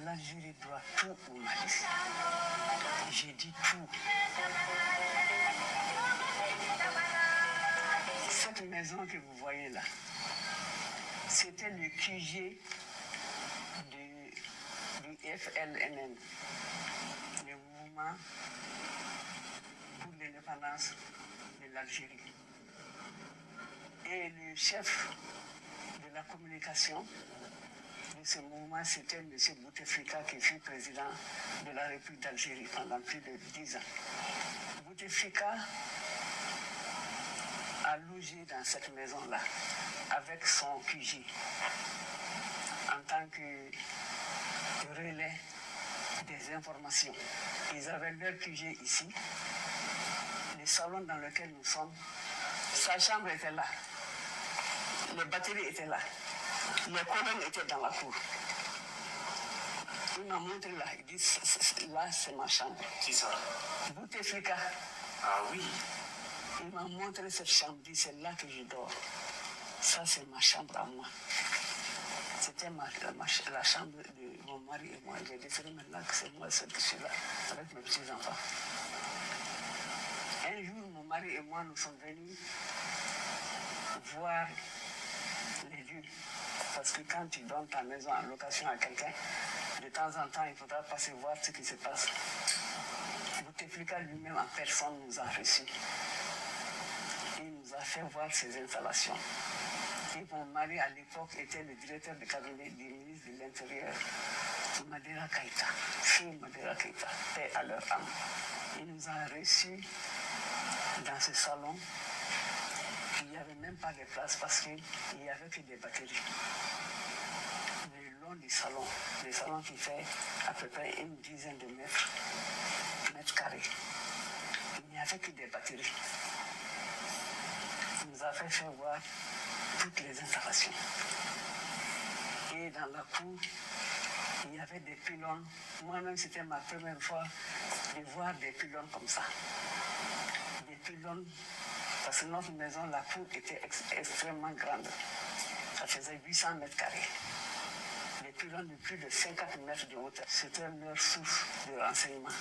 L'Algérie doit tout au Mali. J'ai dit tout. Cette maison que vous voyez là, c'était le QG du FLNN, le mouvement pour l'indépendance de l'Algérie. Et le chef de la communication de ce mouvement, c'était M. Bouteflika, qui fut président de la République d'Algérie pendant plus de 10 ans. Bouteflika a logé dans cette maison-là avec son QG en tant que relais des informations. Ils avaient leur QG ici, le salon dans lequel nous sommes. Sa chambre était là, les batteries étaient là, les colonnes étaient dans la cour. Il m'a montré là, il dit là c'est ma chambre. C'est ça. Bouteflika. Ah oui. Il m'a montré cette chambre, il dit c'est là que je dors. Ça c'est ma chambre à moi. C'était la chambre de mon mari et moi. J'ai décidé maintenant que c'est moi seul qui suis là, avec mes petits-enfants. Un jour, mon mari et moi, nous sommes venus voir les lieux. Parce que quand tu donnes ta maison en location à quelqu'un, de temps en temps, il faudra passer voir ce qui se passe. Bouteflika lui-même en personne nous a reçus. Il nous a fait voir ses installations. Et mon mari, à l'époque, était le directeur de cabinet du ministre de l'Intérieur, Madera Keïta, feu Madera Keïta, paix à leur âme. Il nous a reçus dans ce salon. Il n'y avait même pas de place parce qu'il n'y avait que des batteries. Le long du salon qui fait à peu près une dizaine de mètres carrés, il n'y avait que des batteries. Il nous a fait voir toutes les installations. Et dans la cour, il y avait des pylônes. Moi-même, c'était ma première fois de voir des pylônes comme ça. Des pylônes, parce que notre maison, la cour était extrêmement grande. Ça faisait 800 mètres carrés. Des pylônes de plus de 50 mètres de hauteur. C'était leur source de renseignement.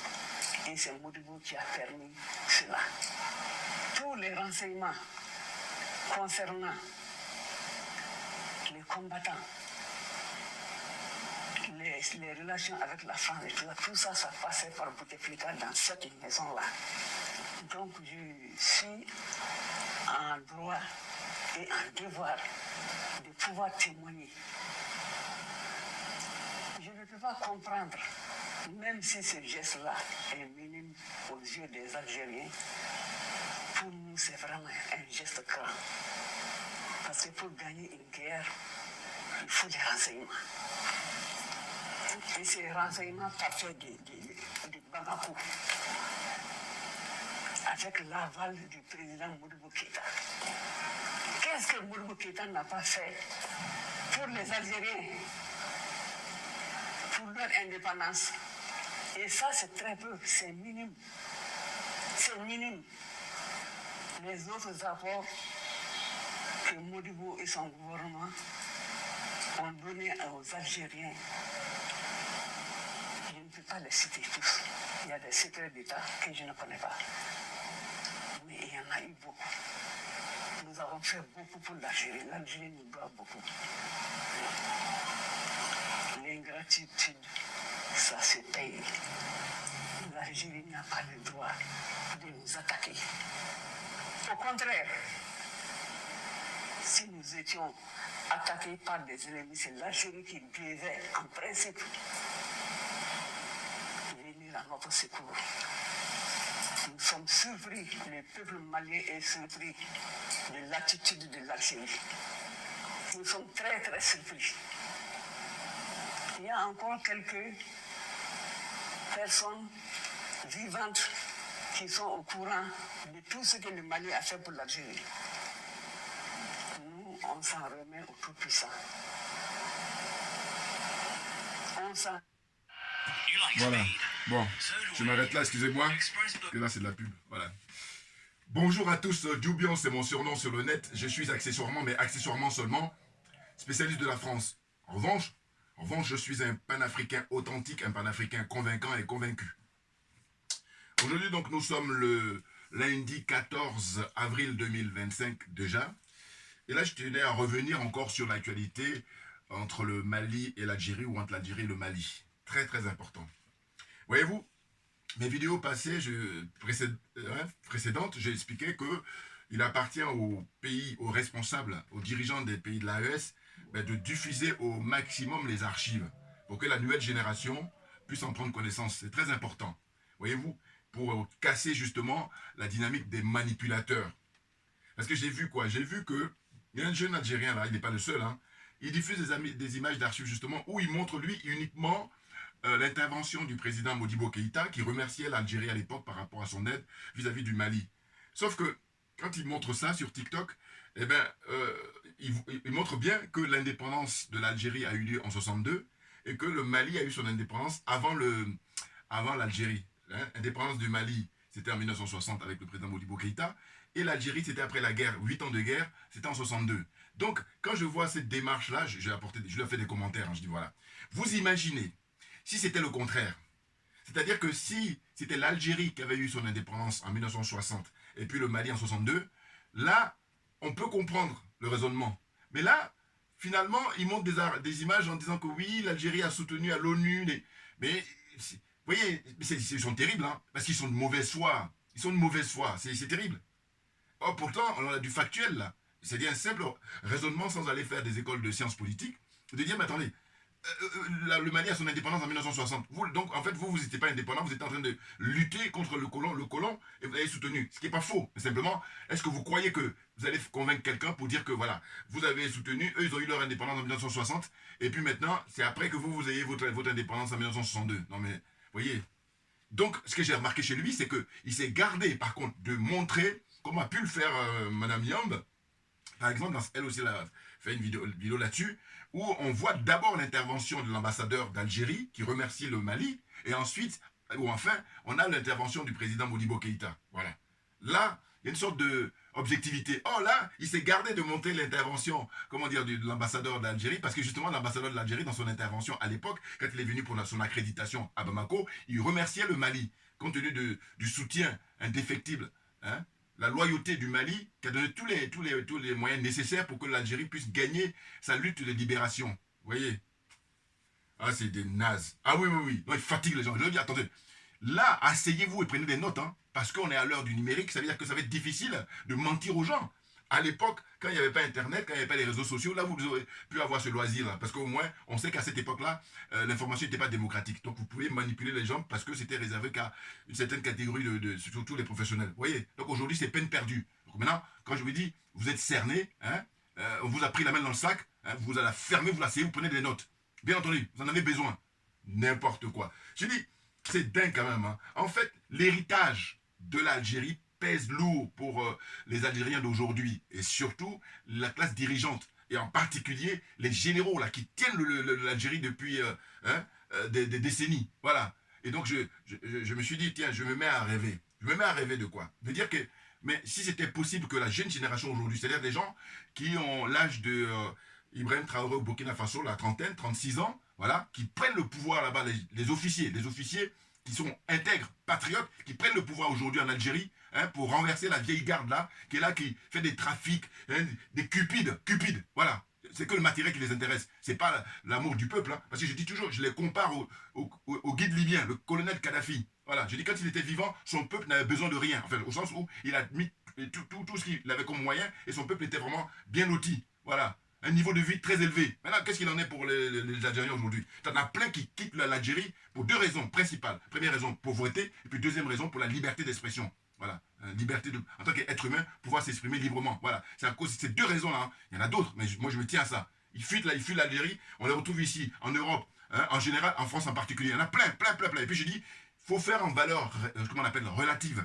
Et c'est Modibo qui a permis cela. Tous les renseignements concernant les combattants, les relations avec la France et tout ça, ça passait par Bouteflika dans cette maison-là. Donc je suis en droit et en devoir de pouvoir témoigner. Je ne peux pas comprendre, même si ce geste-là est minime aux yeux des Algériens, pour nous c'est vraiment un geste grand. Parce que pour gagner une guerre, il faut des renseignements. Et ces renseignements partaient de Bamako, avec l'aval du président Modibo Keïta. Qu'est-ce que Modibo Keïta n'a pas fait pour les Algériens, pour leur indépendance? Et ça, c'est très peu, c'est minime. C'est minime. Les autres apports que Modibo et son gouvernement ont donné aux Algériens, je ne peux pas les citer tous. Il y a des secrets d'État que je ne connais pas. Mais il y en a eu beaucoup. Nous avons fait beaucoup pour l'Algérie. L'Algérie nous doit beaucoup. L'ingratitude, ça se paye. L'Algérie n'a pas le droit de nous attaquer. Au contraire, si nous étions attaqués par des ennemis, c'est l'Algérie qui devait, en principe, venir à notre secours. Nous sommes surpris, le peuple malien est surpris de l'attitude de l'Algérie. Nous sommes très très surpris. Il y a encore quelques personnes vivantes qui sont au courant de tout ce que le Mali a fait pour l'Algérie. Nous, on s'en remet au Tout-Puissant. On s'en... Voilà. Bon, je m'arrête là, excusez-moi. Et là, c'est de la pub. Voilà. Bonjour à tous, Dubion, c'est mon surnom sur le net. Je suis accessoirement, mais accessoirement seulement, spécialiste de la France. En revanche, je suis un panafricain authentique, un panafricain convaincant et convaincu. Aujourd'hui, donc, nous sommes le lundi 14 avril 2025 déjà. Et là, je tenais à revenir encore sur l'actualité entre le Mali et l'Algérie, ou entre l'Algérie et le Mali. Très, très important. Voyez-vous, mes vidéos passées, précédentes, j'ai expliqué qu'il appartient aux pays, aux responsables, aux dirigeants des pays de l'AES, de diffuser au maximum les archives pour que la nouvelle génération puisse en prendre connaissance. C'est très important. Voyez-vous, pour casser justement la dynamique des manipulateurs. Parce que j'ai vu quoi? J'ai vu que il y a un jeune Algérien là, il n'est pas le seul, hein, il diffuse des images d'archives justement où il montre lui uniquement l'intervention du président Modibo Keïta qui remerciait l'Algérie à l'époque par rapport à son aide vis-à-vis du Mali. Sauf que quand il montre ça sur TikTok, eh ben, il montre bien que l'indépendance de l'Algérie a eu lieu en 62 et que le Mali a eu son indépendance avant l'Algérie. L'indépendance du Mali, c'était en 1960 avec le président Modibo Keïta, et l'Algérie, c'était après la guerre, 8 ans de guerre, c'était en 62. Donc, quand je vois cette démarche-là, je lui ai fait des commentaires, hein, je dis voilà. Vous imaginez, si c'était le contraire, c'est-à-dire que si c'était l'Algérie qui avait eu son indépendance en 1960 et puis le Mali en 62, là, on peut comprendre le raisonnement. Mais là, finalement, ils montrent des images en disant que oui, l'Algérie a soutenu à l'ONU. Mais, vous voyez, ils sont terribles, hein, parce qu'ils sont de mauvaise foi. Ils sont de mauvaise foi, c'est terrible. Or, pourtant, on a du factuel, là. C'est-à-dire un simple raisonnement sans aller faire des écoles de sciences politiques, de dire, mais attendez, le Mali a son indépendance en 1960. Donc, en fait, vous n'étiez pas indépendant, vous étiez en train de lutter contre le colon, et vous avez soutenu. Ce qui n'est pas faux. Mais simplement, est-ce que vous croyez que vous allez convaincre quelqu'un pour dire que, voilà, vous avez soutenu, eux, ils ont eu leur indépendance en 1960, et puis maintenant, c'est après que vous ayez votre indépendance en 1962. Non, mais, voyez. Donc, ce que j'ai remarqué chez lui, c'est qu'il s'est gardé, par contre, de montrer, comme a pu le faire Madame Yamb, par exemple, elle aussi elle a fait une vidéo là-dessus, où on voit d'abord l'intervention de l'ambassadeur d'Algérie qui remercie le Mali, et ensuite, ou enfin, on a l'intervention du président Modibo Keïta. Voilà. Là, il y a une sorte d'objectivité. Oh là, il s'est gardé de montrer l'intervention, comment dire, de l'ambassadeur d'Algérie, parce que justement, l'ambassadeur de l'Algérie, dans son intervention à l'époque, quand il est venu pour son accréditation à Bamako, il remerciait le Mali, compte tenu du soutien indéfectible, hein, la loyauté du Mali, qui a donné tous les moyens nécessaires pour que l'Algérie puisse gagner sa lutte de libération. Vous voyez? Ah, c'est des nazes. Ah oui, oui, oui. Non, ils fatiguent les gens. Je leur dis, attendez, là, asseyez-vous et prenez des notes, hein, parce qu'on est à l'heure du numérique, ça veut dire que ça va être difficile de mentir aux gens. À l'époque, quand il n'y avait pas Internet, quand il n'y avait pas les réseaux sociaux, là, vous aurez pu avoir ce loisir-là. Parce qu'au moins, on sait qu'à cette époque-là, l'information n'était pas démocratique. Donc, vous pouvez manipuler les gens parce que c'était réservé qu'à une certaine catégorie, surtout les professionnels. Vous voyez? Donc, aujourd'hui, c'est peine perdue. Donc, maintenant, quand je vous dis, vous êtes cerné, hein, on vous a pris la main dans le sac, hein, vous la fermez, vous l'asseyez, vous prenez des notes. Bien entendu, vous en avez besoin. N'importe quoi. Je dis, c'est dingue quand même. Hein. En fait, l'héritage de l'Algérie pèse lourd pour les Algériens d'aujourd'hui et surtout la classe dirigeante et en particulier les généraux là qui tiennent l'Algérie depuis des décennies. Voilà. Et donc je me suis dit tiens, je me mets à rêver. Je me mets à rêver de quoi? De dire que mais si c'était possible que la jeune génération aujourd'hui, c'est-à-dire des gens qui ont l'âge de Ibrahim Traoré au Burkina Faso, la trentaine, 36 ans, voilà, qui prennent le pouvoir là-bas, les officiers qui sont intègres, patriotes, qui prennent le pouvoir aujourd'hui en Algérie, hein, pour renverser la vieille garde là, qui fait des trafics, hein, des cupides, voilà. C'est que le matériel qui les intéresse. C'est pas l'amour du peuple, hein, parce que je dis toujours, je les compare au guide libyen, le colonel Kadhafi. Voilà, je dis quand il était vivant, son peuple n'avait besoin de rien, enfin, au sens où il a mis tout ce qu'il avait comme moyen et son peuple était vraiment bien loti. Voilà. Un niveau de vie très élevé. Maintenant, qu'est-ce qu'il en est pour les Algériens aujourd'hui? Tu en as plein qui quittent l'Algérie pour deux raisons principales. Première raison, pauvreté, et puis deuxième raison, pour la liberté d'expression. Voilà, liberté en tant qu'être humain, pouvoir s'exprimer librement. Voilà, c'est à cause de ces deux raisons-là. Hein. Il y en a d'autres, mais moi je me tiens à ça. Ils fuient l'Algérie, on les retrouve ici, en Europe, hein, en général, en France en particulier. Il y en a plein. Et puis je dis, il faut faire en valeur, comment on appelle, relative.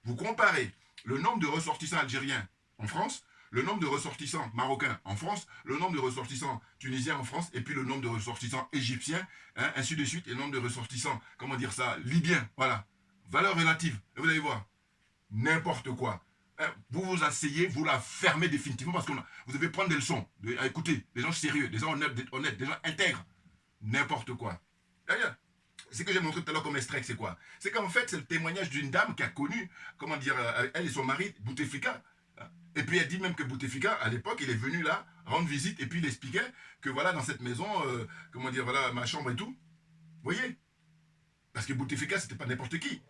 Vous comparez le nombre de ressortissants algériens en France, le nombre de ressortissants marocains en France, le nombre de ressortissants tunisiens en France, et puis le nombre de ressortissants égyptiens, hein, ainsi de suite, et le nombre de ressortissants, comment dire ça, libyens, voilà. Valeur relative, et vous allez voir, n'importe quoi. Hein, vous vous asseyez, vous la fermez définitivement parce que vous devez prendre des leçons, écouter, des gens sérieux, des gens honnêtes, des gens intègres, n'importe quoi. D'ailleurs, ce que j'ai montré tout à l'heure comme extrait, c'est quoi? C'est qu'en fait, c'est le témoignage d'une dame qui a connu, comment dire, elle et son mari, Bouteflika. Et puis elle dit même que Bouteflika, à l'époque, il est venu là, rendre visite, et puis il expliquait que voilà, dans cette maison, comment dire, voilà, ma chambre et tout. Vous voyez? Parce que Bouteflika, c'était pas n'importe qui.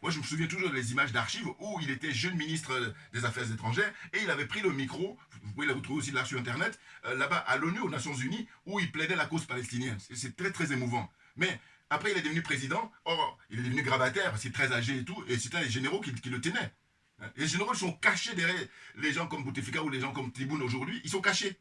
Moi, je me souviens toujours des images d'archives où il était jeune ministre des Affaires étrangères et il avait pris le micro, vous pouvez le retrouver aussi là sur Internet, là-bas à l'ONU, aux Nations Unies, où il plaidait la cause palestinienne. C'est très, très émouvant. Mais après, il est devenu président. Or, il est devenu gravataire parce qu'il est très âgé et tout. Et c'était les généraux qui le tenaient. Les généraux sont cachés derrière les gens comme Bouteflika ou les gens comme Tebboune aujourd'hui. Ils sont cachés.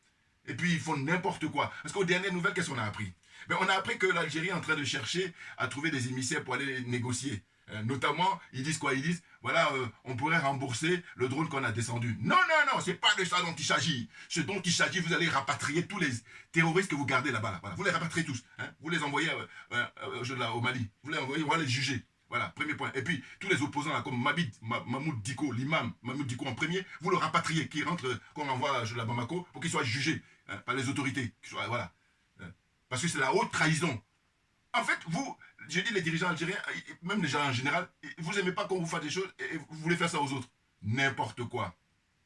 Et puis, ils font n'importe quoi. Parce qu'aux dernières nouvelles, qu'est-ce qu'on a appris? Ben, on a appris que l'Algérie est en train de chercher à trouver des émissaires pour aller négocier. Notamment, ils disent quoi? Ils disent, voilà, on pourrait rembourser le drone qu'on a descendu. Non, non, non, c'est pas de ça dont il s'agit. Ce dont il s'agit, vous allez rapatrier tous les terroristes que vous gardez là-bas. Là. Voilà. Vous les rapatriez tous. Hein. Vous les envoyez au Mali. Vous les envoyez, on va les juger. Voilà, premier point. Et puis, tous les opposants, là, comme Mahmoud Diko, l'imam Mahmoud Diko en premier, vous le rapatriez, qui rentre, qu'on envoie à Bamako, pour qu'il soit jugé par les autorités. Voilà. Parce que c'est la haute trahison. En fait, vous, je dis les dirigeants algériens, même les gens en général, vous n'aimez pas qu'on vous fasse des choses et vous voulez faire ça aux autres. N'importe quoi.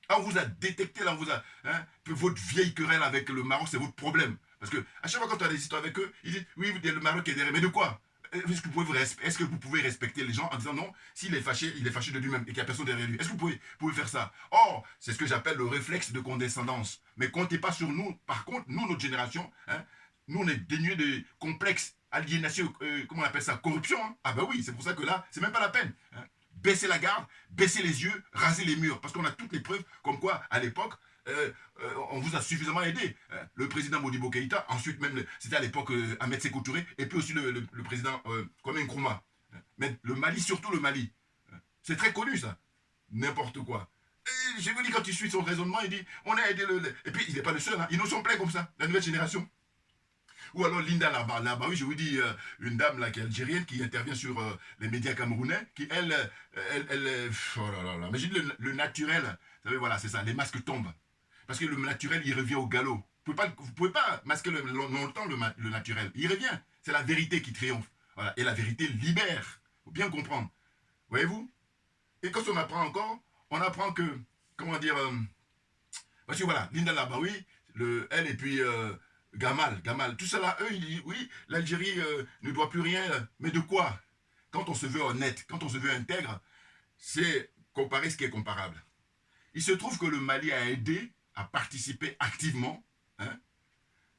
Ah, on vous a détecté, là, on vous a. Hein, votre vieille querelle avec le Maroc, c'est votre problème. Parce que à chaque fois quand on a des histoires avec eux, ils disent oui, le Maroc est derrière. Mais de quoi? Est-ce que vous pouvez respecter les gens en disant non, s'il est fâché de lui-même et qu'il n'y a personne derrière lui? Est-ce que vous pouvez faire ça? Or, c'est ce que j'appelle le réflexe de condescendance. Mais comptez pas sur nous. Par contre, nous, notre génération, hein, nous, on est dénués de complexes, aliénation, comment on appelle ça? Corruption. Hein? Ah ben oui, c'est pour ça que là, c'est même pas la peine. Hein? Baissez la garde, baissez les yeux, rasez les murs. Parce qu'on a toutes les preuves comme quoi, à l'époque, on vous a suffisamment aidé. Le président Modibo Keïta, ensuite même, c'était à l'époque Ahmed Sékou Touré, et puis aussi le président Kwame Nkrumah. Mais le Mali, surtout le Mali. C'est très connu ça. N'importe quoi. Et je vous dis, quand tu suis son raisonnement, il dit, on a aidé le... Et puis, il n'est pas le seul, hein. Ils nous sont pleins comme ça, la nouvelle génération. Ou alors Linda Labaoui, je vous dis, une dame là qui est algérienne, qui intervient sur les médias camerounais, qui elle oh là là là, mais j'ai dit le naturel, vous savez, voilà, c'est ça, les masques tombent. Parce que le naturel, il revient au galop. Vous ne pouvez pas masquer longtemps le naturel. Il revient. C'est la vérité qui triomphe. Voilà. Et la vérité libère. Il faut bien comprendre. Voyez-vous? Et quand on apprend encore, on apprend que, comment dire, parce que voilà, Linda Labaoui, elle et puis Gamal, tout ça là, eux, ils disent, oui, l'Algérie ne doit plus rien, mais de quoi? Quand on se veut honnête, quand on se veut intègre, c'est comparer ce qui est comparable. Il se trouve que le Mali a aidé à participer activement hein,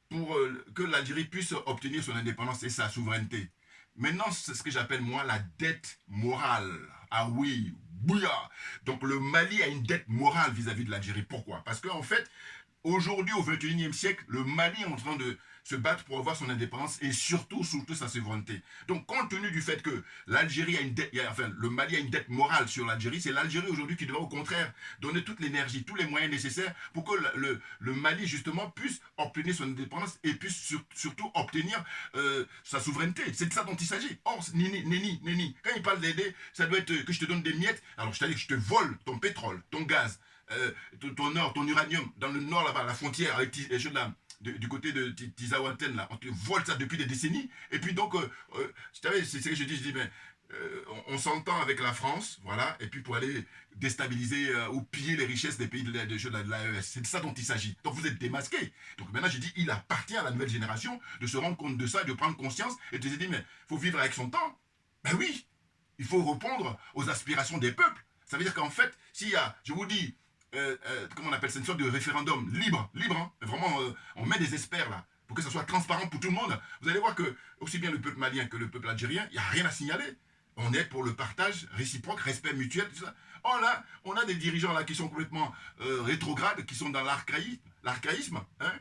pour que l'Algérie puisse obtenir son indépendance et sa souveraineté. Maintenant, c'est ce que j'appelle moi la dette morale. Ah oui, bouya. Donc le Mali a une dette morale vis-à-vis de l'Algérie. Pourquoi? Parce qu'en fait, aujourd'hui, au XXIe siècle, le Mali est en train de se battre pour avoir son indépendance et surtout sa souveraineté. Donc, compte tenu du fait que l'Algérie a une dette, enfin, le Mali a une dette morale sur l'Algérie, c'est l'Algérie aujourd'hui qui doit au contraire donner toute l'énergie, tous les moyens nécessaires pour que le Mali, justement, puisse obtenir son indépendance et puisse surtout obtenir sa souveraineté. C'est de ça dont il s'agit. Or, Néni, quand il parle d'aider, ça doit être que je te donne des miettes, alors je t'allais que je te vole ton pétrole, ton gaz, ton or, ton uranium, dans le nord là-bas, la frontière avec du côté de Tizawanten, là, on te vole ça depuis des décennies. Et puis donc, c'est ce que je dis, mais on s'entend avec la France, voilà, et puis pour aller déstabiliser ou piller les richesses des pays de l'AES. C'est de ça dont il s'agit. Donc vous êtes démasqués. Donc maintenant, j'ai dit, il appartient à la nouvelle génération de se rendre compte de ça, de prendre conscience et de se dire, mais il faut vivre avec son temps. Ben oui, il faut répondre aux aspirations des peuples. Ça veut dire qu'en fait, s'il y a, je vous dis, comment on appelle ça, une sorte de référendum libre, hein, vraiment, on met des experts là, pour que ça soit transparent pour tout le monde. Vous allez voir que, aussi bien le peuple malien que le peuple algérien, il n'y a rien à signaler. On est pour le partage réciproque, respect mutuel, tout ça. Oh là, on a des dirigeants là qui sont complètement rétrogrades, qui sont dans l'archaïsme, hein.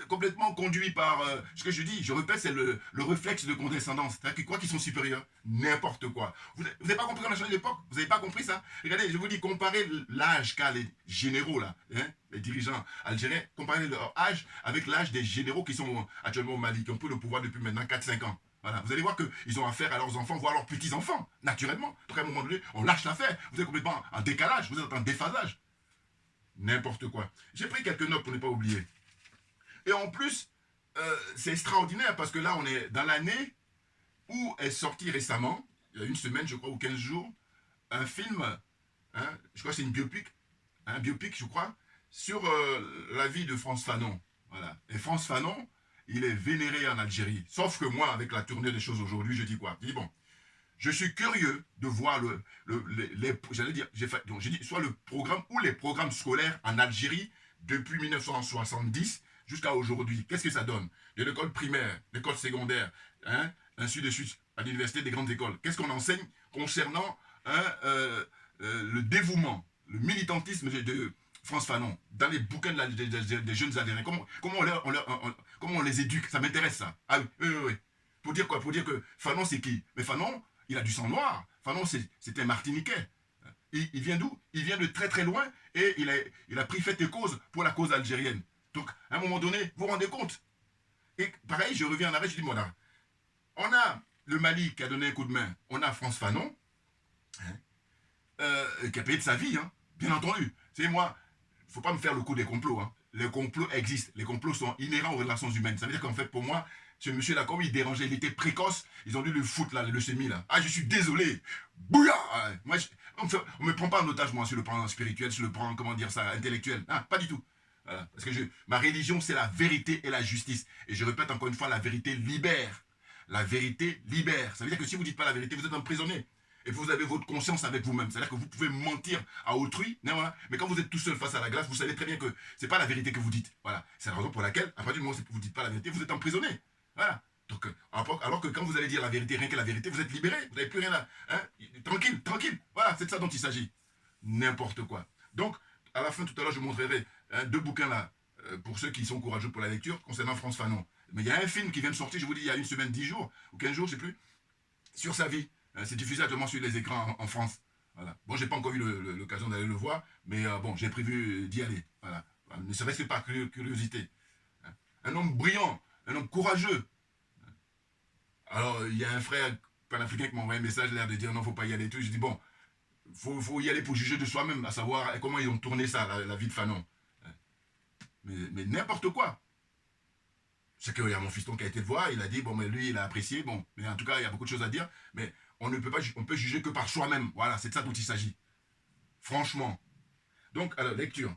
complètement conduits par ce que je dis. Je répète, c'est le réflexe de condescendance. C'est-à-dire qu'ils croient qu'ils sont supérieurs. N'importe quoi. Vous n'avez pas compris qu'on a changé d'époque? Vous n'avez pas compris ça? Regardez, je vous dis, comparez l'âge qu'a les généraux, là, hein, les dirigeants algériens, comparez leur âge avec l'âge des généraux qui sont actuellement au Mali, qui ont pris le pouvoir depuis maintenant 4-5 ans. Voilà. Vous allez voir qu'ils ont affaire à leurs enfants, voire à leurs petits-enfants, naturellement. Donc à un moment donné, on lâche l'affaire. Vous êtes complètement en décalage, vous êtes en déphasage. N'importe quoi. J'ai pris quelques notes pour ne pas oublier. Et en plus, c'est extraordinaire parce que là, on est dans l'année où est sorti récemment, il y a une semaine, je crois, ou 15 jours, un film, hein, je crois que c'est une biopic, un biopic, je crois, sur la vie de Frantz Fanon. Voilà. Et Frantz Fanon, il est vénéré en Algérie. Sauf que moi, avec la tournée des choses aujourd'hui, je dis quoi? Je dis bon, je suis curieux de voir j'allais dire, donc j'ai dit soit le programme ou les programmes scolaires en Algérie depuis 1970 jusqu'à aujourd'hui. Qu'est-ce que ça donne? De l'école primaire, l'école secondaire, hein, ainsi de suite, à l'université des grandes écoles. Qu'est-ce qu'on enseigne concernant hein, le dévouement, le militantisme de Frantz Fanon dans les bouquins des jeunes Algériens? Comment on les éduque? Ça m'intéresse ça. Ah oui, oui, oui. Pour dire quoi? Pour dire que Fanon c'est qui? Mais Fanon, il a du sang noir. Fanon c'est un Martiniquais. Il vient d'où? Il vient de très très loin et il a pris fait et cause pour la cause algérienne. Donc, à un moment donné, vous vous rendez compte? Et pareil, je reviens en arrêt, je dis, voilà, on a le Mali qui a donné un coup de main, on a Frantz Fanon, qui a payé de sa vie, hein, bien entendu. C'est moi, il ne faut pas me faire le coup des complots. Hein. Les complots existent, les complots sont inhérents aux relations humaines. Ça veut dire qu'en fait, pour moi, ce monsieur-là, comme il dérangeait, il était précoce, ils ont dû le foutre, là, le leucémie, là. Ah, je suis désolé. Bouya! Moi, on ne me prend pas en otage, moi, sur le plan spirituel, sur le plan, comment dire ça, intellectuel. Ah, pas du tout. Voilà. Parce que ma religion, c'est la vérité et la justice. Et je répète encore une fois, la vérité libère. La vérité libère. Ça veut dire que si vous ne dites pas la vérité, vous êtes emprisonné. Et vous avez votre conscience avec vous-même. C'est-à-dire que vous pouvez mentir à autrui, voilà. Mais quand vous êtes tout seul face à la glace, vous savez très bien que ce n'est pas la vérité que vous dites. Voilà. C'est la raison pour laquelle, à partir du moment où vous ne dites pas la vérité, vous êtes emprisonné. Voilà. Donc, alors que quand vous allez dire la vérité, rien que la vérité, vous êtes libéré. Vous n'avez plus rien à... Hein, tranquille, tranquille. Voilà, c'est de ça dont il s'agit. N'importe quoi. Donc, à la fin, tout à l'heure, je montrerai deux bouquins là, pour ceux qui sont courageux pour la lecture, concernant Frantz Fanon. Mais il y a un film qui vient de sortir, je vous dis, il y a une semaine, 10 jours, ou 15 jours, je ne sais plus, sur sa vie. C'est diffusé actuellement sur les écrans en France. Voilà. Bon, j'ai pas encore eu l'occasion d'aller le voir, mais bon, j'ai prévu d'y aller. Voilà. Ne serait-ce que par curiosité. Un homme brillant, un homme courageux. Alors, il y a un frère panafricain qui m'a envoyé un message, l'air de dire non, faut pas y aller et tout. Je dis bon, faut y aller pour juger de soi-même, à savoir comment ils ont tourné ça, la vie de Fanon. Mais n'importe quoi. C'est qu'il y a mon fiston qui a été le voir, il a dit, bon, mais lui, il a apprécié, bon, mais en tout cas, il y a beaucoup de choses à dire, mais on ne peut pas, on peut juger que par soi-même. Voilà, c'est de ça dont il s'agit. Franchement. Donc, alors, lecture.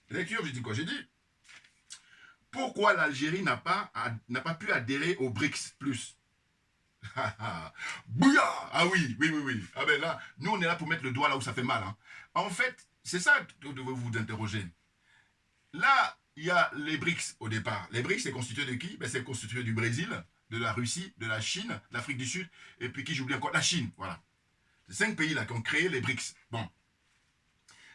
Lecture, j'ai dit quoi? J'ai dit, pourquoi l'Algérie n'a pas pu adhérer au BRICS plus? Bouya! Ah oui, oui, oui, oui. Ah ben là, nous, on est là pour mettre le doigt là où ça fait mal. Hein. En fait, c'est ça que vous devez vous interroger. Là, il y a les BRICS au départ. Les BRICS, c'est constitué de qui? Ben, c'est constitué du Brésil, de la Russie, de la Chine, de l'Afrique du Sud, et puis qui j'oublie encore? La Chine, voilà. C'est 5 pays là qui ont créé les BRICS. Bon.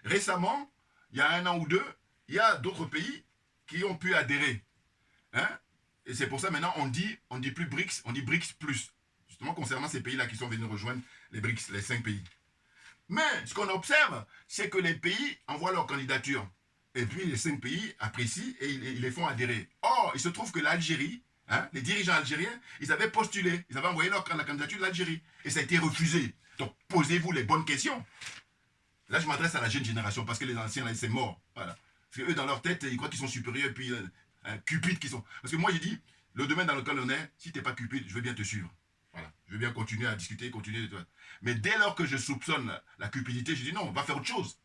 Récemment, il y a 1 an ou 2, il y a d'autres pays qui ont pu adhérer. Hein? Et c'est pour ça maintenant on dit plus BRICS, on dit BRICS plus. Justement concernant ces pays là qui sont venus rejoindre les BRICS, les 5 pays. Mais ce qu'on observe, c'est que les pays envoient leur candidature. Et puis les 5 pays apprécient et ils les font adhérer. Or, il se trouve que l'Algérie, hein, les dirigeants algériens, ils avaient postulé, ils avaient envoyé la candidature de l'Algérie. Et ça a été refusé. Donc, posez-vous les bonnes questions. Là, je m'adresse à la jeune génération parce que les anciens, là, c'est mort. Voilà. Parce qu'eux, dans leur tête, ils croient qu'ils sont supérieurs et puis cupides qui sont. Parce que moi, j'ai dit, le domaine dans lequel on est, si tu n'es pas cupide, je veux bien te suivre. Voilà. Je veux bien continuer à discuter, continuer. Mais dès lors que je soupçonne la cupidité, je dis non, va faire autre chose.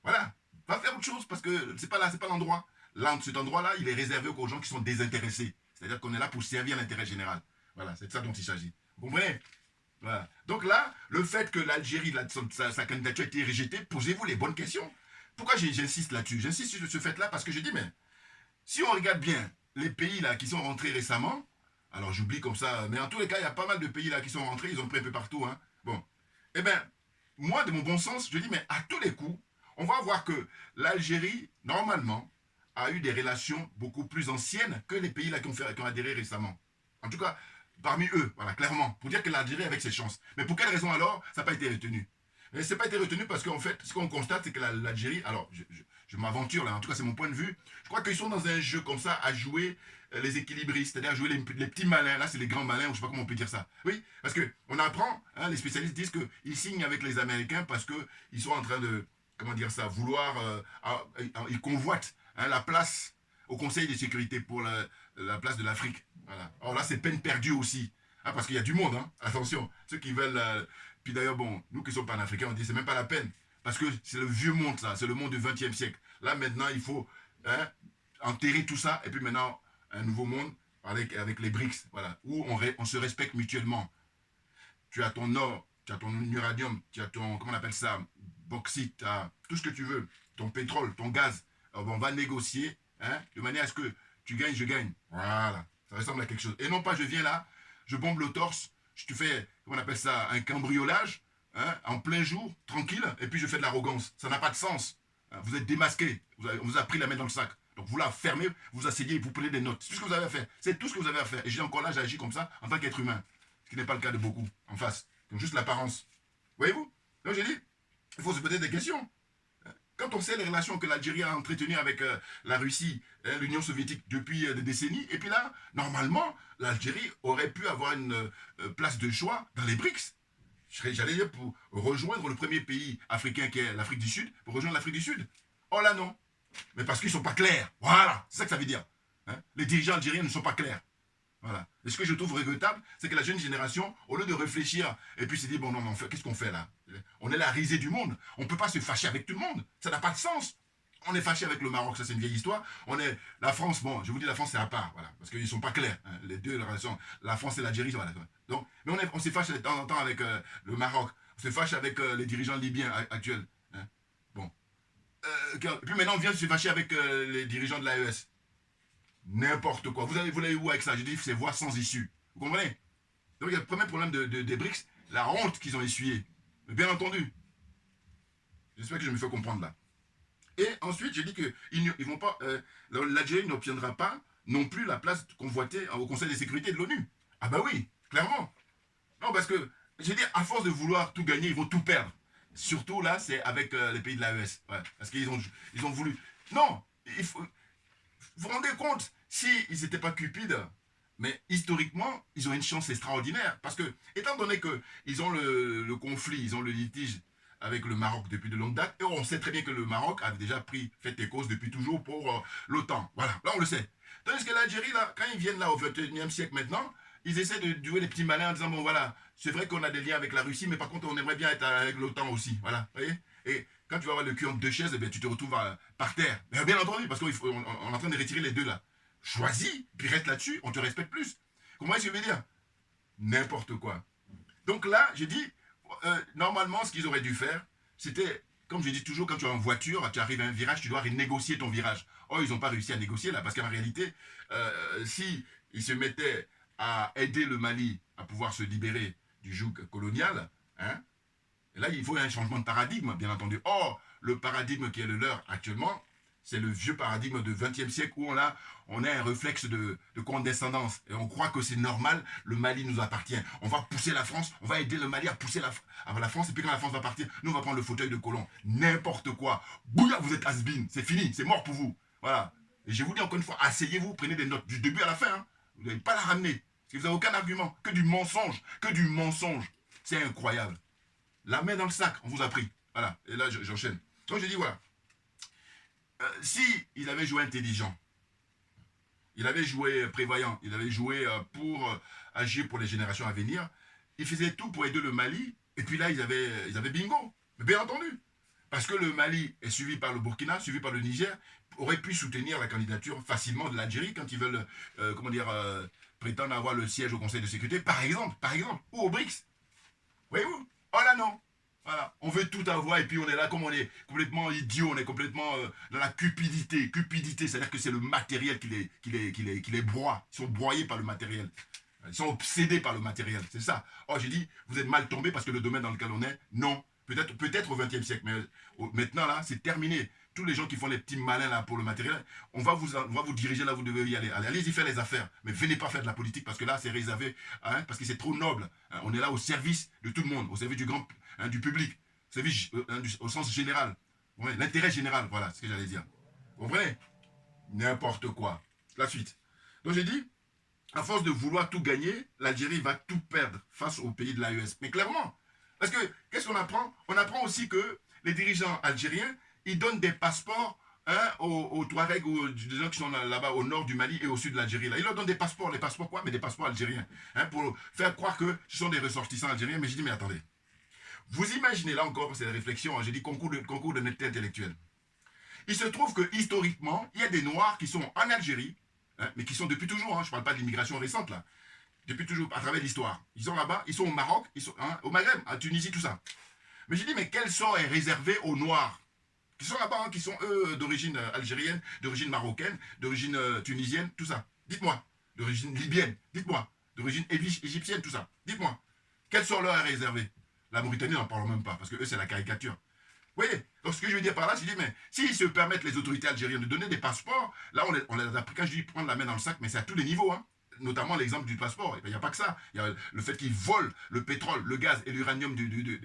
Voilà. Va faire autre chose parce que c'est pas là, c'est pas l'endroit. Là, cet endroit-là, il est réservé aux gens qui sont désintéressés. C'est-à-dire qu'on est là pour servir l'intérêt général. Voilà, c'est de ça dont il s'agit. Vous comprenez? Voilà. Donc là, le fait que l'Algérie, sa candidature a été rejetée, posez-vous les bonnes questions. Pourquoi j'insiste là-dessus? J'insiste sur ce fait-là parce que je dis, mais si on regarde bien les pays là qui sont rentrés récemment, alors j'oublie comme ça, mais en tous les cas, il y a pas mal de pays là qui sont rentrés, ils ont pris un peu partout. Hein. Bon. Eh bien, moi, de mon bon sens, je dis, mais à tous les coups, on va voir que l'Algérie, normalement, a eu des relations beaucoup plus anciennes que les pays là qui ont adhéré récemment. En tout cas, parmi eux, voilà, clairement, pour dire que l'Algérie avait ses chances. Mais pour quelle raison alors ça n'a pas été retenu? Mais ça n'a pas été retenu parce qu'en fait, ce qu'on constate, c'est que l'Algérie, alors je m'aventure là, en tout cas c'est mon point de vue, je crois qu'ils sont dans un jeu comme ça à jouer les équilibristes, c'est-à-dire à jouer les petits malins, là c'est les grands malins, ou je sais pas comment on peut dire ça. Oui, parce qu'on apprend, hein, les spécialistes disent qu'ils signent avec les Américains parce qu'ils sont en train de, comment dire ça, vouloir, ils convoitent hein, la place au Conseil de sécurité pour la place de l'Afrique. Voilà. Alors là, c'est peine perdue aussi. Ah, parce qu'il y a du monde, hein. Attention. Ceux qui veulent. Puis d'ailleurs, bon, nous qui sommes panafricains, on dit c'est même pas la peine. Parce que c'est le vieux monde, ça. C'est le monde du XXe siècle. Là, maintenant, il faut hein, enterrer tout ça. Et puis maintenant, un nouveau monde avec les BRICS. Voilà. Où on se respecte mutuellement. Tu as ton or, tu as ton uranium, tu as ton. Comment on appelle ça? Bauxite, tu as tout ce que tu veux. Ton pétrole, ton gaz. Alors, on va négocier hein, de manière à ce que tu gagnes, je gagne. Voilà. Ça ressemble à quelque chose. Et non pas, je viens là, je bombe le torse, je te fais, comment on appelle ça, un cambriolage, hein, en plein jour, tranquille, et puis je fais de l'arrogance. Ça n'a pas de sens. Hein, vous êtes démasqué, on vous a pris la main dans le sac. Donc vous la fermez, vous asseyez, vous prenez des notes. C'est tout ce que vous avez à faire. C'est tout ce que vous avez à faire. Et j'ai encore là, j'agis comme ça en tant qu'être humain. Ce qui n'est pas le cas de beaucoup en face. Comme juste l'apparence. Voyez-vous? Donc j'ai dit, il faut se poser des questions. Quand on sait les relations que l'Algérie a entretenues avec la Russie, l'Union soviétique depuis des décennies, et puis là, normalement, l'Algérie aurait pu avoir une place de choix dans les BRICS. J'allais dire pour rejoindre le premier pays africain qui est l'Afrique du Sud, pour rejoindre l'Afrique du Sud. Oh là non. Mais parce qu'ils ne sont pas clairs. Voilà, c'est ça que ça veut dire. Hein? Les dirigeants algériens ne sont pas clairs. Voilà. Et ce que je trouve regrettable, c'est que la jeune génération, au lieu de réfléchir et puis se dire, bon, non, qu'est-ce qu'on fait là? On est la risée du monde. On ne peut pas se fâcher avec tout le monde. Ça n'a pas de sens. On est fâché avec le Maroc, ça c'est une vieille histoire. La France, bon, je vous dis, la France c'est à part, voilà, parce qu'ils ne sont pas clairs. Hein, les deux, la France et l'Algérie, voilà. Donc, mais on s'est fâché de temps en temps avec le Maroc. On se fâche avec les dirigeants libyens actuels. Hein. Bon. Puis maintenant, on vient se fâcher avec les dirigeants de l'AES. N'importe quoi. Vous l'avez où avec ça? Je dis, c'est voie sans issue. Vous comprenez? Donc, il y a le premier problème des BRICS, la honte qu'ils ont essuyée. Mais bien entendu. J'espère que je me fais comprendre là. Et ensuite, j'ai dit que l'Algérie n'obtiendra pas non plus la place convoitée au Conseil de sécurité de l'ONU. Ah bah oui, clairement. Non, parce que, j'ai dit, à force de vouloir tout gagner, ils vont tout perdre. Surtout là, c'est avec les pays de l'AES. Ouais, parce qu'ils ont voulu... Non, vous vous rendez compte, s'ils n'étaient pas cupides, mais historiquement, ils ont une chance extraordinaire. Parce que, étant donné qu'ils ont le conflit, ils ont le litige avec le Maroc depuis de longue date, et on sait très bien que le Maroc a déjà fait des causes depuis toujours pour l'OTAN. Voilà, là on le sait. Tandis que l'Algérie, là, quand ils viennent là au XXIe siècle maintenant, ils essaient de jouer les petits malins en disant, bon voilà, c'est vrai qu'on a des liens avec la Russie, mais par contre on aimerait bien être avec l'OTAN aussi. Voilà, vous voyez? Et quand tu vas avoir le cul entre deux chaises, eh bien, tu te retrouves par terre. Mais bien entendu, parce qu'on est en train de retirer les deux là. Choisis, puis reste là-dessus, on te respecte plus. Comment est-ce que je veux dire? N'importe quoi. Donc là, j'ai dit, normalement, ce qu'ils auraient dû faire, c'était, comme je dis toujours, quand tu es en voiture, tu arrives à un virage, tu dois négocier ton virage. Oh, ils n'ont pas réussi à négocier là, parce qu'en réalité, si ils se mettaient à aider le Mali à pouvoir se libérer du joug colonial, hein, et là, il faut un changement de paradigme, bien entendu. Or, le paradigme qui est le leur actuellement, c'est le vieux paradigme du XXe siècle où on a un réflexe de condescendance. Et on croit que c'est normal, le Mali nous appartient. On va pousser la France, on va aider le Mali à pousser la France, et puis quand la France va partir, nous on va prendre le fauteuil de colon. N'importe quoi. Bouya, vous êtes has-been, c'est fini, c'est mort pour vous. Voilà. Et je vous dis encore une fois, asseyez-vous, prenez des notes du début à la fin. Hein. Vous n'allez pas la ramener. Parce que vous n'avez aucun argument. Que du mensonge. Que du mensonge. C'est incroyable. La main dans le sac, on vous a pris. Voilà. Et là, j'enchaîne. Donc je dis, voilà. Si il avait joué intelligent, il avait joué prévoyant, il avait joué pour agir pour les générations à venir, il faisait tout pour aider le Mali, et puis là, ils avaient bingo. Mais bien entendu. Parce que le Mali est suivi par le Burkina, suivi par le Niger, aurait pu soutenir la candidature facilement de l'Algérie quand ils veulent, prétendre avoir le siège au Conseil de sécurité, par exemple, ou au BRICS. Voyez-vous? Oh là non. Voilà, on veut tout avoir et puis on est là comme on est complètement idiot, on est complètement dans la cupidité. Cupidité, c'est-à-dire que c'est le matériel qui les broie. Ils sont broyés par le matériel. Ils sont obsédés par le matériel, c'est ça. Oh, j'ai dit, vous êtes mal tombé parce que le domaine dans lequel on est, non. Peut-être au XXe siècle, mais maintenant là, c'est terminé. tous les gens qui font les petits malins là pour le matériel, on va vous diriger là où vous devez y aller. Allez-y faire les affaires, mais venez pas faire de la politique parce que là c'est réservé, hein, parce que c'est trop noble. Hein. On est là au service de tout le monde, au service du grand, hein, du public, au service au sens général. Ouais, l'intérêt général, voilà ce que j'allais dire. Vous comprenez? N'importe quoi. La suite. Donc j'ai dit, à force de vouloir tout gagner, l'Algérie va tout perdre face aux pays de l'AES. Mais clairement, parce que qu'est-ce qu'on apprend? On apprend aussi que les dirigeants algériens, ils donnent des passeports, hein, aux Touaregs ou aux gens qui sont là-bas au nord du Mali et au sud de l'Algérie. Ils leur donnent des passeports. Les passeports quoi? Mais des passeports algériens. Hein, pour faire croire que ce sont des ressortissants algériens. Mais je dis, mais attendez. Vous imaginez là encore, c'est la réflexion, hein, j'ai dit concours d'honnêteté intellectuelle. Il se trouve que historiquement, il y a des Noirs qui sont en Algérie, hein, mais qui sont depuis toujours, hein, je ne parle pas de l'immigration récente là, depuis toujours, à travers l'histoire. Ils sont là-bas, ils sont au Maroc, ils sont, hein, au Maghreb, à Tunisie, tout ça. Mais j'ai dit, mais quel sort est réservé aux Noirs qui sont là-bas, hein, qui sont eux d'origine algérienne, d'origine marocaine, d'origine tunisienne, tout ça. Dites-moi, d'origine libyenne, dites-moi, d'origine égyptienne, tout ça. Dites-moi, quel sort leur est réservé? La Mauritanie, n'en parle même pas, parce que eux, c'est la caricature. Vous voyez? Donc ce que je veux dire par là, je dis, mais s'ils se permettent, les autorités algériennes, de donner des passeports, là, on les a pris, quand je dis prendre la main dans le sac, mais c'est à tous les niveaux, hein. Notamment l'exemple du passeport. Il n'y a pas que ça. Il y a le fait qu'ils volent le pétrole, le gaz et l'uranium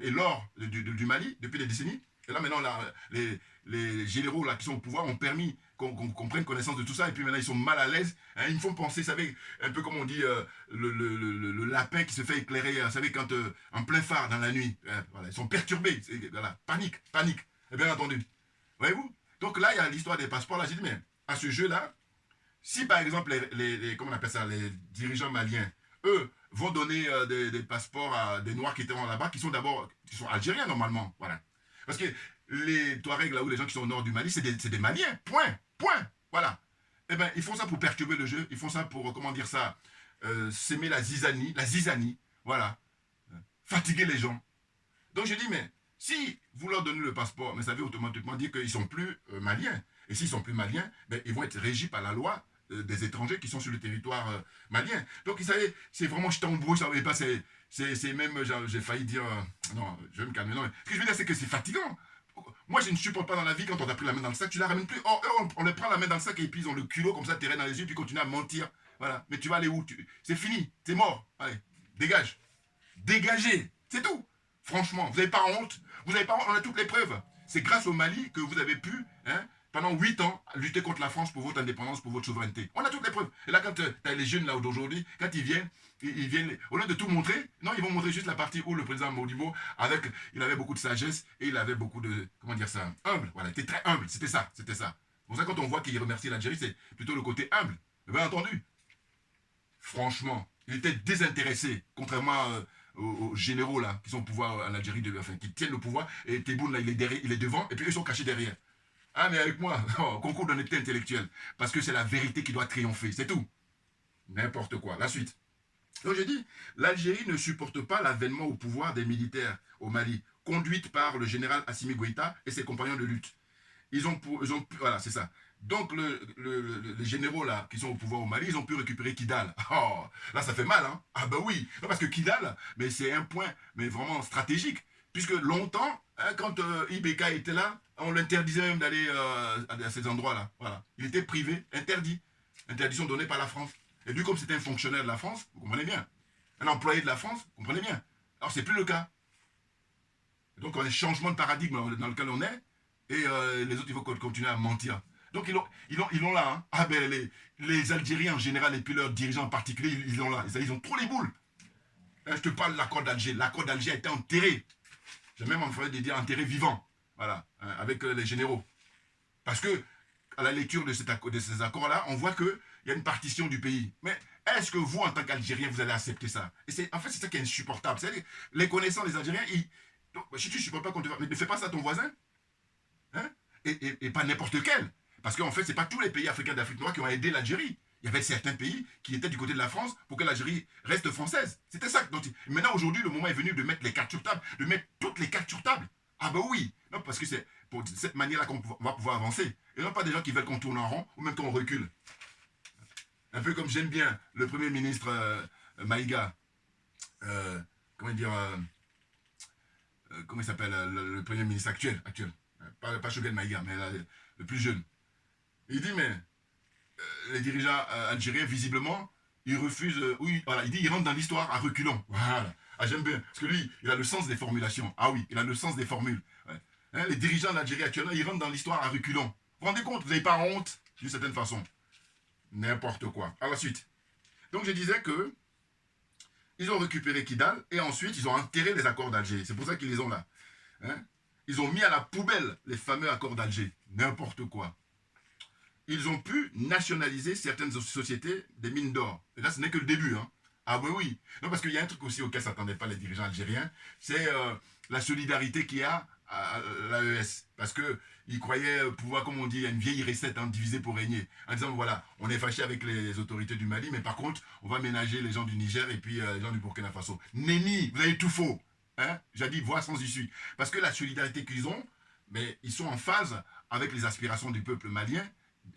et l'or du Mali depuis des décennies. Et là, maintenant, là, les généraux là, qui sont au pouvoir ont permis qu'on prenne connaissance de tout ça. Et puis maintenant, ils sont mal à l'aise. Hein, ils me font penser, vous savez, un peu comme on dit, le lapin qui se fait éclairer, vous savez, quand en plein phare dans la nuit. Voilà, ils sont perturbés. Voilà, panique, panique. Et bien entendu. Voyez-vous? Donc là, il y a l'histoire des passeports. Là, j'ai dit, mais à ce jeu-là, si par exemple comment on appelle ça, les dirigeants maliens, eux, vont donner des passeports à des Noirs qui étaient là-bas, qui sont algériens normalement, voilà. Parce que les Touaregs, là où les gens qui sont au nord du Mali, c'est des Maliens, point, point, voilà. Eh bien, ils font ça pour perturber le jeu, ils font ça pour, comment dire ça, s'aimer la zizanie, voilà, fatiguer les gens. Donc je dis, mais si vous leur donnez le passeport, mais ça veut automatiquement dire qu'ils ne sont plus maliens. Et s'ils ne sont plus maliens, ben, ils vont être régis par la loi des étrangers qui sont sur le territoire malien. Donc, vous savez, c'est vraiment je t'embrouille, ça ne pas, c'est même, j'ai failli dire, non, je vais me calmer. Non, ce que je veux dire, c'est que c'est fatigant. Moi, je ne supporte pas dans la vie quand on t'a pris la main dans le sac, tu la ramènes plus. Oh, on les prend la main dans le sac et puis ils ont le culot comme ça, terrain dans les yeux, puis continuent à mentir. Voilà. Mais tu vas aller où? C'est fini, c'est mort. Allez, dégage. Dégagez, c'est tout. Franchement, vous n'avez pas honte. Vous n'avez pas honte, on a toutes les preuves. C'est grâce au Mali que vous avez pu, hein, pendant 8 ans, lutter contre la France pour votre indépendance, pour votre souveraineté. On a toutes les preuves. Et là, quand tu as les jeunes là d'aujourd'hui, quand ils viennent, au lieu de tout montrer, non, ils vont montrer juste la partie où le président Modibo, il avait beaucoup de sagesse et il avait beaucoup de, comment dire ça, humble. Voilà, il était très humble. C'était ça, c'était ça. Pour ça, quand on voit qu'il remercie l'Algérie, c'est plutôt le côté humble. Mais bien entendu, franchement, il était désintéressé, contrairement aux généraux là, qui sont au pouvoir en Algérie, enfin, qui tiennent le pouvoir, et Tebboune là, il est devant, et puis eux sont cachés derrière. Ah, mais avec moi, concours d'honnêteté intellectuelle, parce que c'est la vérité qui doit triompher, c'est tout. N'importe quoi. La suite. Donc j'ai dit, l'Algérie ne supporte pas l'avènement au pouvoir des militaires au Mali, conduite par le général Assimi Goïta et ses compagnons de lutte. Voilà, c'est ça. Donc les généraux là, qui sont au pouvoir au Mali, ils ont pu récupérer Kidal. Oh, là ça fait mal, hein. Ah bah oui, non, parce que Kidal, mais c'est un point, mais vraiment stratégique, puisque longtemps, hein, quand IBK était là, on l'interdisait même d'aller à ces endroits-là. Voilà, il était privé, interdit, interdiction donnée par la France. Et lui, comme c'était un fonctionnaire de la France, vous comprenez bien, un employé de la France, vous comprenez bien. Alors c'est plus le cas. Donc on a un changement de paradigme dans lequel on est. Et les autres, il faut continuer à mentir. Donc ils l'ont là. Hein. Ah ben les Algériens en général et puis leurs dirigeants en particulier, ils l'ont là. Ils ont trop les boules. Là, je te parle de l'accord d'Alger. L'accord d'Alger a été enterré. J'ai même envie de dire enterré vivant. Voilà, hein, avec les généraux. Parce que, à la lecture de ces accords-là, on voit qu'il y a une partition du pays. Mais est-ce que vous, en tant qu'Algérien, vous allez accepter ça? Et en fait, c'est ça qui est insupportable. Les connaissants des Algériens, donc, si tu ne supportes pas qu'on te fasse, mais ne fais pas ça à ton voisin. Hein? Et pas n'importe quel. Parce qu'en fait, ce n'est pas tous les pays africains d'Afrique noire qui ont aidé l'Algérie. Il y avait certains pays qui étaient du côté de la France pour que l'Algérie reste française. C'était ça. Donc, maintenant, aujourd'hui, le moment est venu de mettre les cartes sur table, de mettre toutes les cartes sur table. Ah ben oui. Non, parce que c'est pour cette manière-là qu'on va pouvoir avancer. Et non pas des gens qui veulent qu'on tourne en rond ou même qu'on recule. Un peu comme j'aime bien le Premier ministre Maïga. Comment dire comment il s'appelle le Premier ministre actuel. Pas Choguel Maïga, mais le plus jeune. Il dit, mais les dirigeants algériens, visiblement, ils refusent, oui, voilà, il dit, ils rentrent dans l'histoire à reculons. Voilà. Ah, j'aime bien, parce que lui, il a le sens des formulations. Ah oui, il a le sens des formules. Ouais. Hein, les dirigeants d'Algérie actuellement, ils rentrent dans l'histoire à reculons. Vous vous rendez compte, vous n'avez pas honte, d'une certaine façon. N'importe quoi. À la suite. Donc je disais que ils ont récupéré Kidal et ensuite ils ont enterré les accords d'Alger. C'est pour ça qu'ils les ont là. Hein? Ils ont mis à la poubelle les fameux accords d'Alger. N'importe quoi. Ils ont pu nationaliser certaines sociétés des mines d'or. Et là, ce n'est que le début. Hein. Ah oui, oui. Non, parce qu'il y a un truc aussi auquel ne s'attendaient pas les dirigeants algériens, c'est la solidarité qu'il y a à l'AES. Parce qu'ils croyaient pouvoir, comme on dit, il y a une vieille recette, hein, diviser pour régner. En disant, voilà, on est fâché avec les autorités du Mali, mais par contre, on va ménager les gens du Niger et puis les gens du Burkina Faso. Nenni, vous avez tout faux. Hein? J'ai dit, voix sans issue. Parce que la solidarité qu'ils ont, mais ils sont en phase avec les aspirations du peuple malien,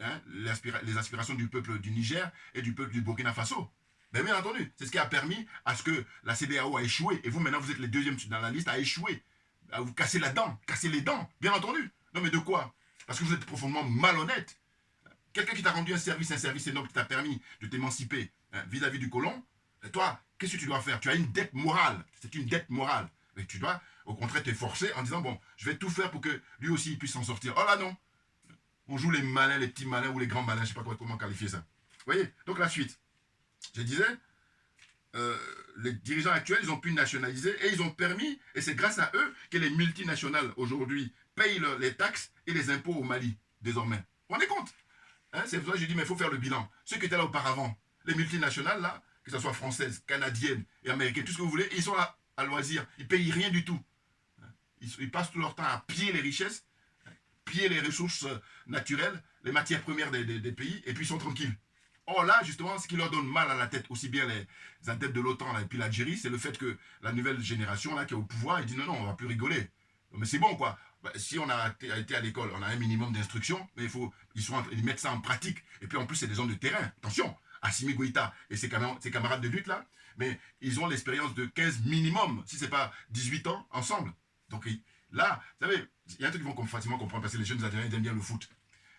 hein, les aspirations du peuple du Niger et du peuple du Burkina Faso. Mais bien entendu, c'est ce qui a permis à ce que la CEDEAO a échoué. Et vous, maintenant, vous êtes les deuxièmes dans la liste à échouer. À vous casser la dent, casser les dents, bien entendu. Non, mais de quoi? Parce que vous êtes profondément malhonnête. Quelqu'un qui t'a rendu un service énorme qui t'a permis de t'émanciper hein, vis-à-vis du colon, toi, qu'est-ce que tu dois faire? Tu as une dette morale. C'est une dette morale. Et tu dois, au contraire, t'efforcer en disant, bon, je vais tout faire pour que lui aussi il puisse s'en sortir. Oh là, non. On joue les malins, les petits malins ou les grands malins, je ne sais pas comment qualifier ça. Vous voyez? Donc la suite. Je disais, les dirigeants actuels, ils ont pu nationaliser et ils ont permis, et c'est grâce à eux que les multinationales aujourd'hui payent les taxes et les impôts au Mali, désormais. Vous vous rendez compte hein? C'est pour ça que je dis, mais il faut faire le bilan. Ceux qui étaient là auparavant, les multinationales, là, que ce soit françaises, canadiennes et américaines, tout ce que vous voulez, ils sont là à loisir. Ils ne payent rien du tout. Ils passent tout leur temps à piller les richesses, piller les ressources naturelles, les matières premières des pays, et puis ils sont tranquilles. Or là, justement, ce qui leur donne mal à la tête, aussi bien les adeptes de l'OTAN et puis l'Algérie, c'est le fait que la nouvelle génération là, qui est au pouvoir, ils disent non, non, on va plus rigoler. Mais c'est bon, quoi. Bah, si on a été à l'école, on a un minimum d'instruction, mais ils mettent ça en pratique. Et puis en plus, c'est des hommes de terrain. Attention, Assimi Goïta et ses camarades de lutte là, mais ils ont l'expérience de 15 minimum, si c'est pas 18 ans, ensemble. Donc là, vous savez, il y a un truc qu'ils vont facilement comprendre, parce que les jeunes Algériens aiment bien le foot.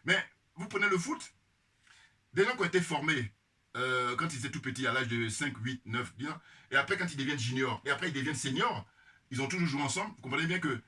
Mais vous prenez le foot, des gens qui ont été formés quand ils étaient tout petits, à l'âge de 5, 8, 9, 10 ans, et après quand ils deviennent juniors, et après ils deviennent seniors, ils ont toujours joué ensemble, vous comprenez bien que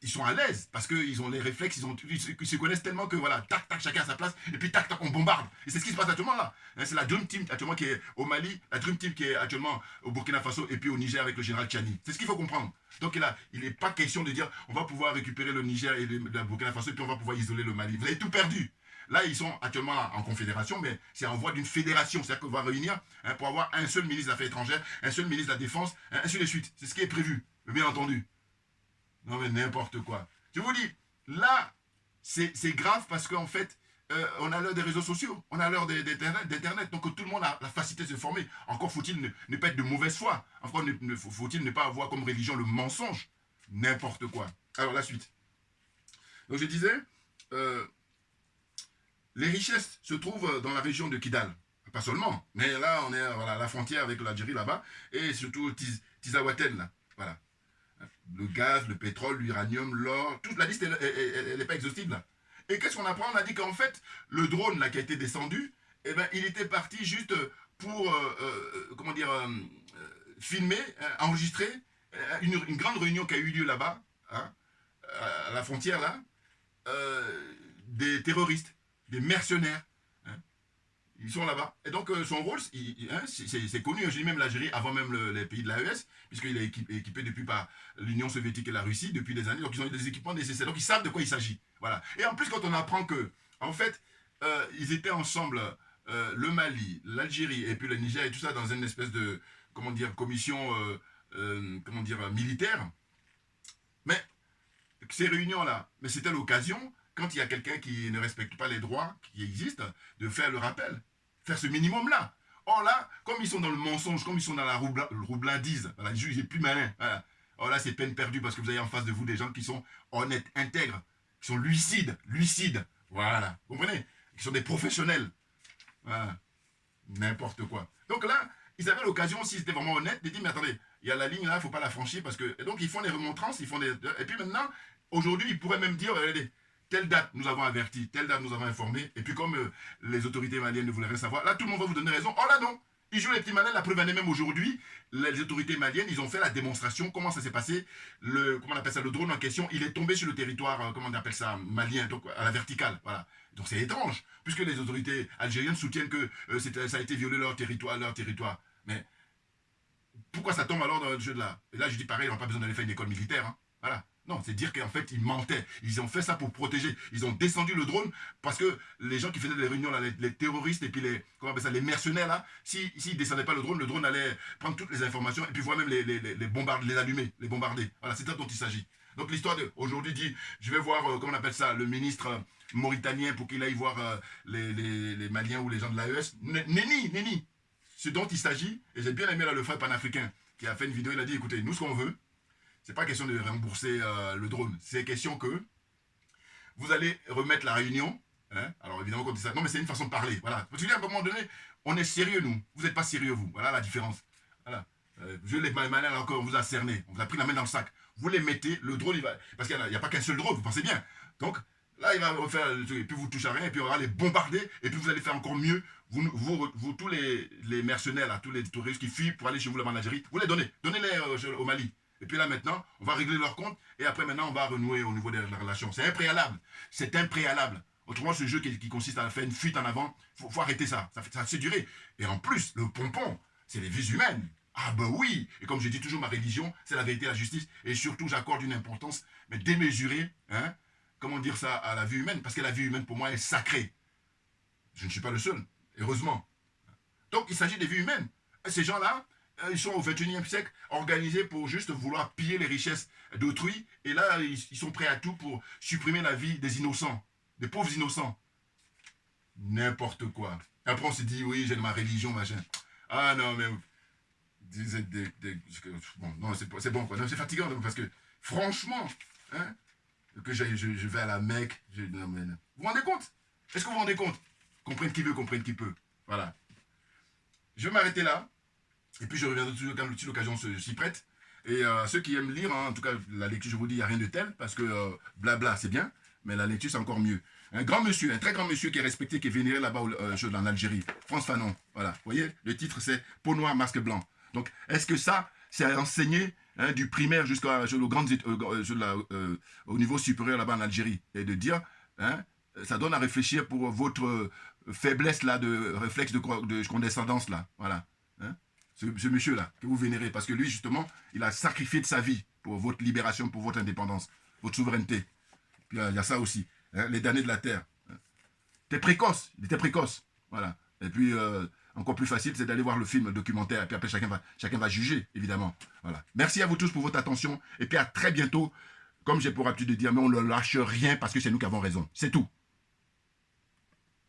ils sont à l'aise, parce qu'ils ont les réflexes, ils se connaissent tellement que voilà, tac, tac, chacun à sa place, et puis tac, tac, on bombarde. Et c'est ce qui se passe actuellement là. C'est la Dream Team actuellement qui est au Mali, la Dream Team qui est actuellement au Burkina Faso, et puis au Niger avec le général Tchani. C'est ce qu'il faut comprendre. Donc là, il n'est pas question de dire, on va pouvoir récupérer le Niger et le Burkina Faso, et puis on va pouvoir isoler le Mali. Vous avez tout perdu. Là, ils sont actuellement en confédération, mais c'est en voie d'une fédération. C'est-à-dire qu'on va réunir hein, pour avoir un seul ministre des Affaires étrangères, un seul ministre de la Défense, hein, ainsi de suite. C'est ce qui est prévu, bien entendu. Non, mais n'importe quoi. Je vous dis, là, c'est grave parce qu'en fait, on a l'heure des réseaux sociaux, on a l'heure d'Internet, donc tout le monde a la facilité de se former. Encore faut-il ne pas être de mauvaise foi. Encore faut-il ne pas avoir comme religion le mensonge. N'importe quoi. Alors, la suite. Donc, je disais... les richesses se trouvent dans la région de Kidal. Pas seulement, mais là, on est voilà, à la frontière avec l'Algérie là-bas, et surtout Tizawaten, là. Voilà. Le gaz, le pétrole, l'uranium, l'or, toute la liste, elle n'est pas exhaustive, là. Et qu'est-ce qu'on apprend? On a dit qu'en fait, le drone, là, qui a été descendu, eh ben, il était parti juste pour, comment dire, filmer, enregistrer une grande réunion qui a eu lieu là-bas, hein, à la frontière, là, des terroristes, des mercenaires. Hein. Ils sont là-bas. Et donc, son rôle, hein, c'est connu. Je dis même l'Algérie, avant même les pays de l'AES, puisqu'il est équipé depuis par l'Union soviétique et la Russie depuis des années. Donc, ils ont des équipements nécessaires. Donc, ils savent de quoi il s'agit. Voilà. Et en plus, quand on apprend que, en fait, ils étaient ensemble, le Mali, l'Algérie et puis le Niger et tout ça dans une espèce de, comment dire, commission, comment dire, militaire. Mais, ces réunions-là, mais c'était l'occasion quand il y a quelqu'un qui ne respecte pas les droits qui existent, de faire le rappel, faire ce minimum-là. Or là, comme ils sont dans le mensonge, comme ils sont dans la roublardise, voilà, je suis plus malin. Voilà. Or là, c'est peine perdue parce que vous avez en face de vous des gens qui sont honnêtes, intègres, qui sont lucides. Voilà. Vous comprenez? Qui sont des professionnels. Voilà. N'importe quoi. Donc là, ils avaient l'occasion, s'ils étaient vraiment honnêtes, de dire, mais attendez, il y a la ligne là, il ne faut pas la franchir parce que... Et donc, ils font des remontrances, et puis maintenant, Aujourd'hui, ils pourraient même dire, regardez, telle date nous avons averti, telle date nous avons informé, et puis comme les autorités maliennes ne voulaient rien savoir, là tout le monde va vous donner raison. Oh là non, ils jouent les petits malins, la preuve en est même aujourd'hui, les autorités maliennes, ils ont fait la démonstration, comment ça s'est passé, comment on appelle ça, le drone en question, il est tombé sur le territoire, comment on appelle ça, malien, donc à la verticale, voilà. Donc c'est étrange, puisque les autorités algériennes soutiennent que ça a été violé leur territoire. Mais pourquoi ça tombe alors dans le jeu de là? Et là je dis pareil, on n'a pas besoin d'aller faire une école militaire, hein. Voilà. Non, c'est dire qu'en fait, ils mentaient. Ils ont fait ça pour protéger. Ils ont descendu le drone parce que les gens qui faisaient des réunions, là, les terroristes et puis les mercenaires, là, s'ils ne descendaient pas le drone allait prendre toutes les informations et puis voir même les bombarder, les allumer, les bombarder. Voilà, c'est ça dont il s'agit. Donc l'histoire d'aujourd'hui dit, je vais voir, comment on appelle ça, le ministre mauritanien pour qu'il aille voir les Maliens ou les gens de l'AES. Nenni. Ce dont il s'agit, et j'ai bien aimé là le frère panafricain qui a fait une vidéo, il a dit, écoutez, nous ce qu'on veut, c'est pas question de rembourser le drone. C'est question que vous allez remettre la réunion. Hein. Alors évidemment, quand on dit ça, non mais c'est une façon de parler. Voilà. Parce que à un moment donné, on est sérieux nous. Vous n'êtes pas sérieux vous. Voilà la différence. Voilà. Je les malins encore, on vous a cerné. On vous a pris la main dans le sac. Vous les mettez, le drone il va. Parce qu'il n'y a pas qu'un seul drone, vous pensez bien. Donc là, il va refaire le truc. Et puis vous touchez à rien. Et puis on va les bombarder. Et puis vous allez faire encore mieux. Vous tous les mercenaires, là, tous les touristes qui fuient pour aller chez vous là-bas en Algérie, vous les donnez. Donnez-les au Mali. Et puis là maintenant, on va régler leur compte et après maintenant on va renouer au niveau de la relation. C'est impréalable. C'est impréalable. Autrement, ce jeu qui consiste à faire une fuite en avant, faut arrêter ça. Ça a assez duré. Et en plus, le pompon, c'est les vies humaines. Ah ben oui. Et comme je dis toujours, ma religion, c'est la vérité et la justice. Et surtout, j'accorde une importance, mais démesurée, hein, comment dire ça, à la vie humaine. Parce que la vie humaine, pour moi, est sacrée. Je ne suis pas le seul, heureusement. Donc, il s'agit des vies humaines. Et ces gens-là, ils sont au XXIe siècle organisés pour juste vouloir piller les richesses d'autrui. Et là, ils sont prêts à tout pour supprimer la vie des innocents, des pauvres innocents. N'importe quoi. Après, on se dit, oui, j'ai ma religion, machin. Ah non, mais... Bon, non, c'est bon, quoi. C'est fatigant, parce que, franchement, hein, que je vais à la Mecque. Non, mais, vous vous rendez compte? Est-ce que vous vous rendez compte? Comprenne qui veut, comprenne qui peut. Voilà. Je vais m'arrêter là. Et puis je reviendrai toujours quand l'occasion s'y prête. Et ceux qui aiment lire, hein, en tout cas la lecture, je vous dis, il n'y a rien de tel, parce que blabla c'est bien, mais la lecture c'est encore mieux. Un grand monsieur, un très grand monsieur qui est respecté, qui est vénéré là-bas en Algérie, Frantz Fanon. Voilà, vous voyez, le titre c'est Peau noire, masque blanc. Donc est-ce que ça, c'est enseigné hein, du primaire jusqu'au au niveau supérieur là-bas en Algérie? Et de dire, hein, ça donne à réfléchir pour votre faiblesse là, de réflexe de condescendance là. Voilà. Hein? Ce monsieur-là, que vous vénérez, parce que lui, justement, il a sacrifié de sa vie pour votre libération, pour votre indépendance, votre souveraineté. Puis il y a ça aussi, hein, les damnés de la terre. Hein. Il était précoce, voilà. Et puis, encore plus facile, c'est d'aller voir le film documentaire, et puis après, chacun va juger, évidemment. Voilà. Merci à vous tous pour votre attention, et puis à très bientôt, comme j'ai pour habitude de dire, mais on ne lâche rien, parce que c'est nous qui avons raison. C'est tout.